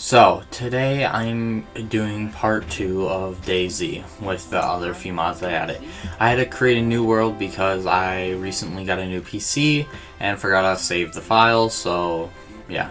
So, today I'm doing part 2 of DayZ with the other few mods I added. I had to create a new world because I recently got a new PC and forgot to save the files, so yeah.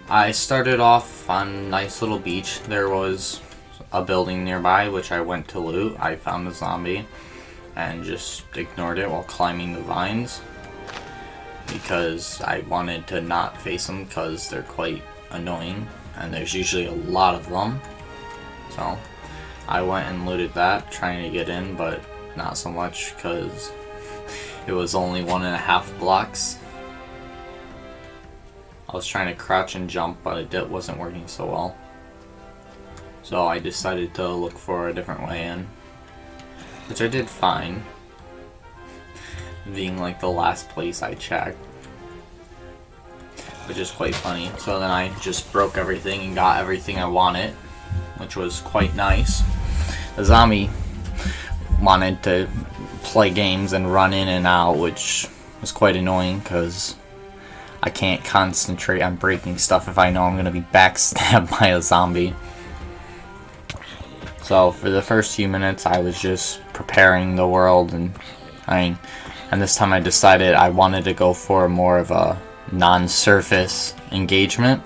I started off on a nice little beach. There was a building nearby which I went to loot. I found a zombie and just ignored it while climbing the vines because I wanted to not face them because they're quite annoying. And there's usually a lot of them, so I went and looted that, trying to get in, but not so much because it was only 1.5 blocks. I was trying to crouch and jump, but it wasn't working so well, so I decided to look for a different way in, which I did fine, being like the last place I checked, which is quite funny. So then I just broke everything and got everything I wanted, which was quite nice. The zombie wanted to play games and run in and out, which was quite annoying because I can't concentrate on breaking stuff if I know I'm going to be backstabbed by a zombie. So for the first few minutes I was just preparing the world, and this time I decided I wanted to go for more of a non-surface engagement,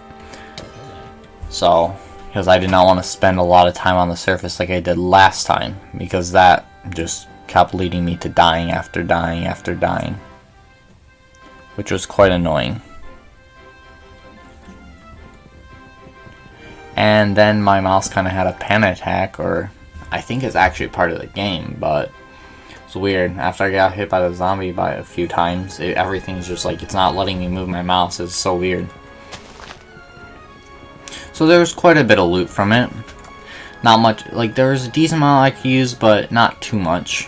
so because I did not want to spend a lot of time on the surface like I did last time, because that just kept leading me to dying after dying after dying, which was quite annoying. And then my mouse kind of had a panic attack, or I think it's actually part of the game, but it's weird. After I got hit by the zombie by a few times, everything's just like, it's not letting me move my mouse. It's so weird. So there was quite a bit of loot from it. Not much, like there was a decent amount I could use, but not too much.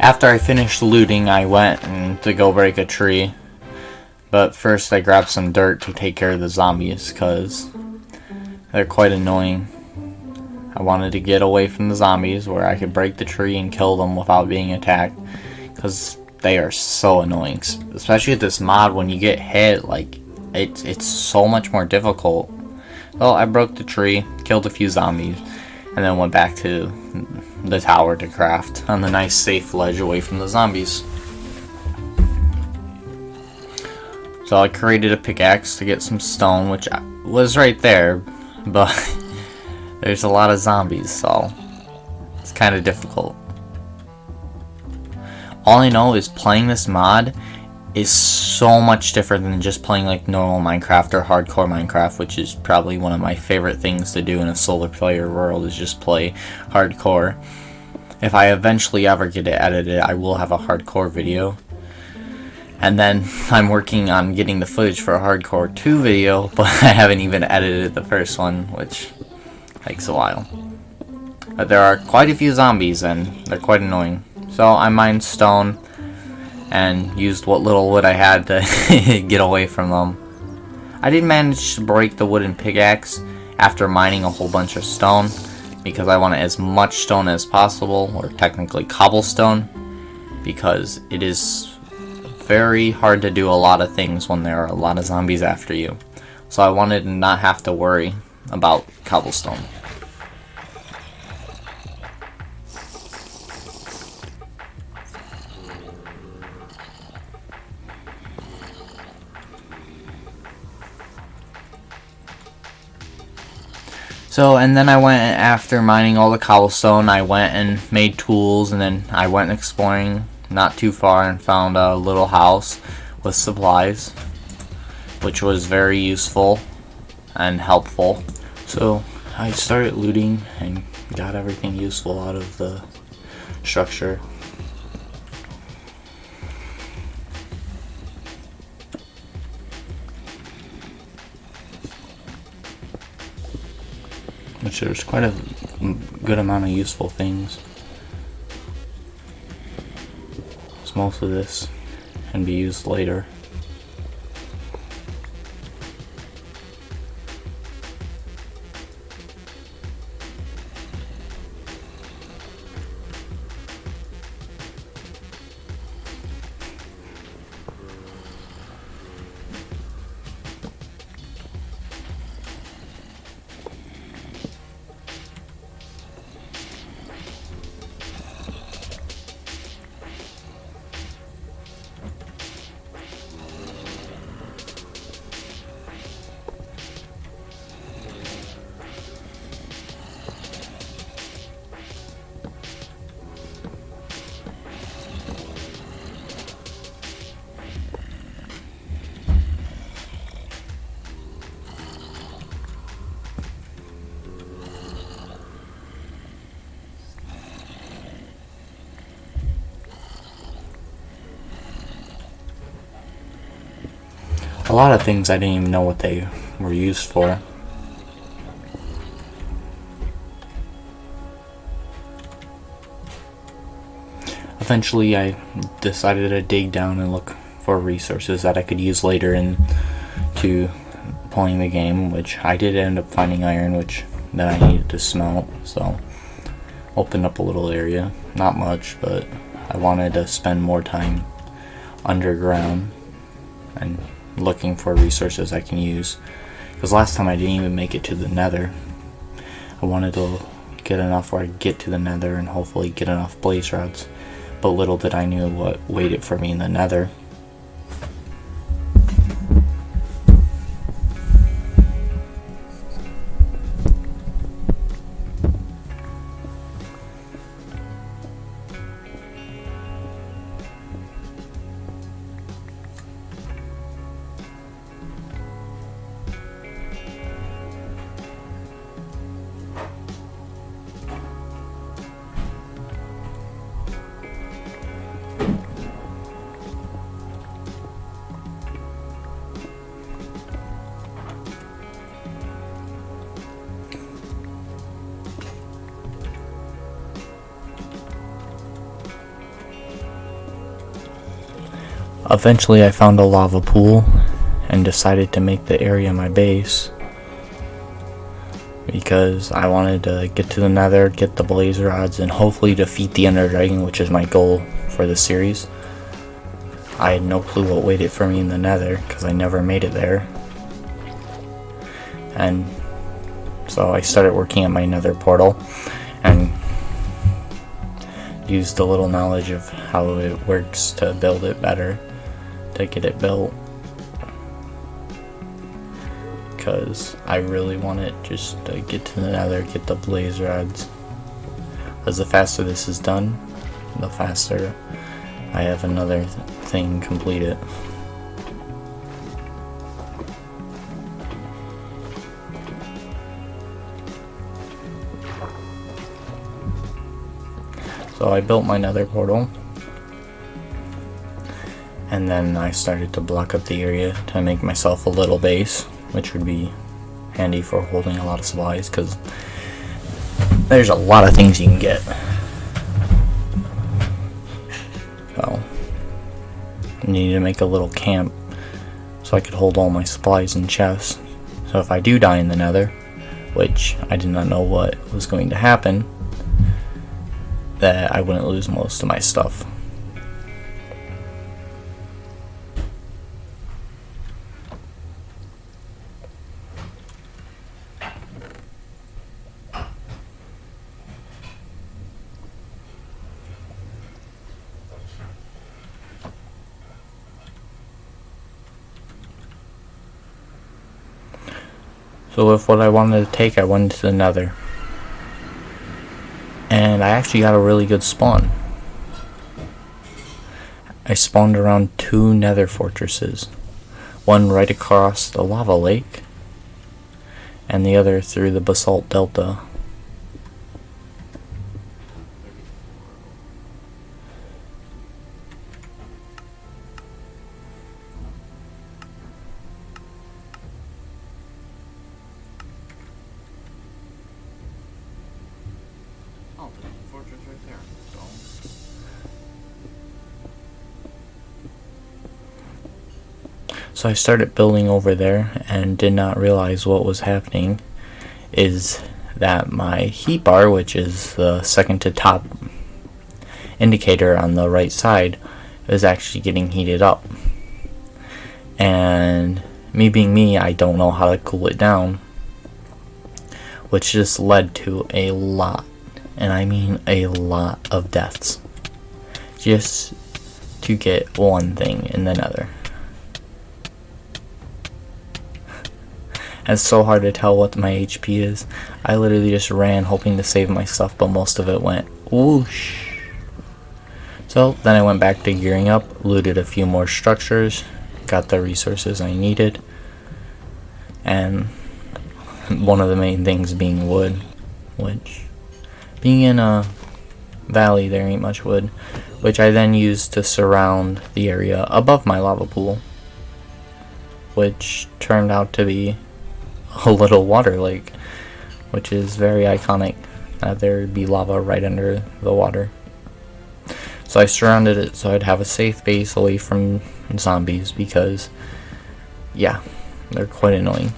After I finished looting, I went to go break a tree, but first I grabbed some dirt to take care of the zombies because they're quite annoying. I wanted to get away from the zombies where I could break the tree and kill them without being attacked, because they are so annoying, especially with this mod. When you get hit, like it's so much more difficult. So I broke the tree, killed a few zombies, and then went back to the tower to craft on the nice safe ledge away from the zombies. So I created a pickaxe to get some stone, which was right there, but there's a lot of zombies, so it's kind of difficult. All I know is playing this mod is so much different than just playing like normal Minecraft or hardcore Minecraft, which is probably one of my favorite things to do in a solo player world, is just play hardcore. If I eventually ever get it edited, I will have a hardcore video, and then I'm working on getting the footage for a hardcore 2 video, but I haven't even edited the first one, which takes a while. But there are quite a few zombies and they're quite annoying, so I mined stone and used what little wood I had to get away from them. I did manage to break the wooden pickaxe after mining a whole bunch of stone, because I wanted as much stone as possible, or technically cobblestone, because it is very hard to do a lot of things when there are a lot of zombies after you. So I wanted to not have to worry about cobblestone. So, and then I went, after mining all the cobblestone, I went and made tools, and then I went exploring not too far and found a little house with supplies, which was very useful and helpful. So I started looting and got everything useful out of the structure. which there's quite a good amount of useful things. So most of this can be used later. A lot of things I didn't even know what they were used for. Eventually I decided to dig down and look for resources that I could use later into playing the game, which I did end up finding iron, which that I needed to smelt, so opened up a little area. Not much, but I wanted to spend more time underground and looking for resources I can use, because last time I didn't even make it to the nether. I wanted to get enough where I get to the nether and hopefully get enough blaze rods, but little did I knew what waited for me in the nether. Eventually I found a lava pool and decided to make the area my base, because I wanted to get to the nether, get the blaze rods, and hopefully defeat the ender dragon, which is my goal for the series. I had no clue what waited for me in the nether, because I never made it there. And so I started working at my nether portal and used a little knowledge of how it works to build it better, to get it built, because I really want it just to get to the nether, get the blaze rods, because the faster this is done, the faster I have another thing completed. So I built my nether portal, and then I started to block up the area to make myself a little base, which would be handy for holding a lot of supplies, because there's a lot of things you can get. So I needed to make a little camp so I could hold all my supplies in chests, so if I do die in the nether, which I did not know what was going to happen, that I wouldn't lose most of my stuff. So with what I wanted to take, I went to the nether. And I actually got a really good spawn. I spawned around 2 nether fortresses. One right across the lava lake, and the other through the basalt delta. So I started building over there and did not realize what was happening is that my heat bar, which is the second to top indicator on the right side, is actually getting heated up. And me being me, I don't know how to cool it down, which just led to a lot, and I mean a lot of deaths, just to get one thing in the nether. It's so hard to tell what my HP is. I literally just ran hoping to save my stuff, but most of it went whoosh. So then I went back to gearing up, looted a few more structures, got the resources I needed, and one of the main things being wood, which being in a valley there ain't much wood, which I then used to surround the area above my lava pool, which turned out to be a little water lake, which is very iconic that there be lava right under the water. So I surrounded it so I'd have a safe base away from zombies, because yeah, they're quite annoying.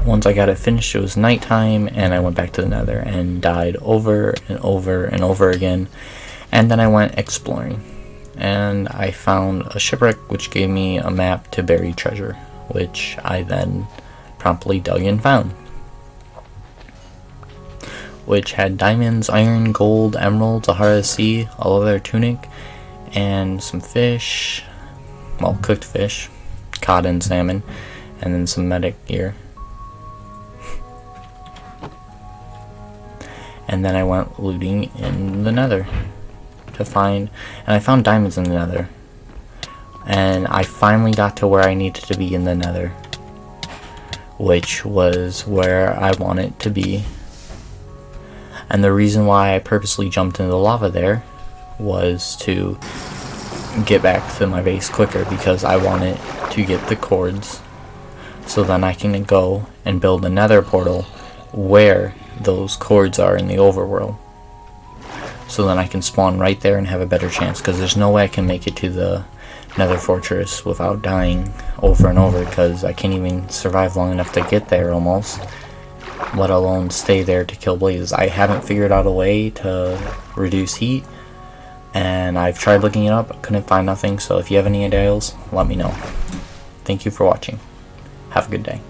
Once I got it finished, it was nighttime, and I went back to the nether and died over and over and over again. And then I went exploring, and I found a shipwreck which gave me a map to buried treasure, which I then promptly dug and found, which had diamonds, iron, gold, emeralds, a heart of the sea, a leather tunic, and some fish, well, cooked fish, cod and salmon, and then some medic gear. And then I went looting in the nether to find, and I found diamonds in the nether, and I finally got to where I needed to be in the nether, which was where I want it to be. And the reason why I purposely jumped into the lava there was to get back to my base quicker, because I wanted to get the cords so then I can go and build a nether portal where those cords are in the overworld, so then I can spawn right there and have a better chance, because there's no way I can make it to the nether fortress without dying over and over, because I can't even survive long enough to get there almost, let alone stay there to kill blazes. I haven't figured out a way to reduce heat, and I've tried looking it up, couldn't find nothing. So if you have any ideas, let me know. Thank you for watching. Have a good day.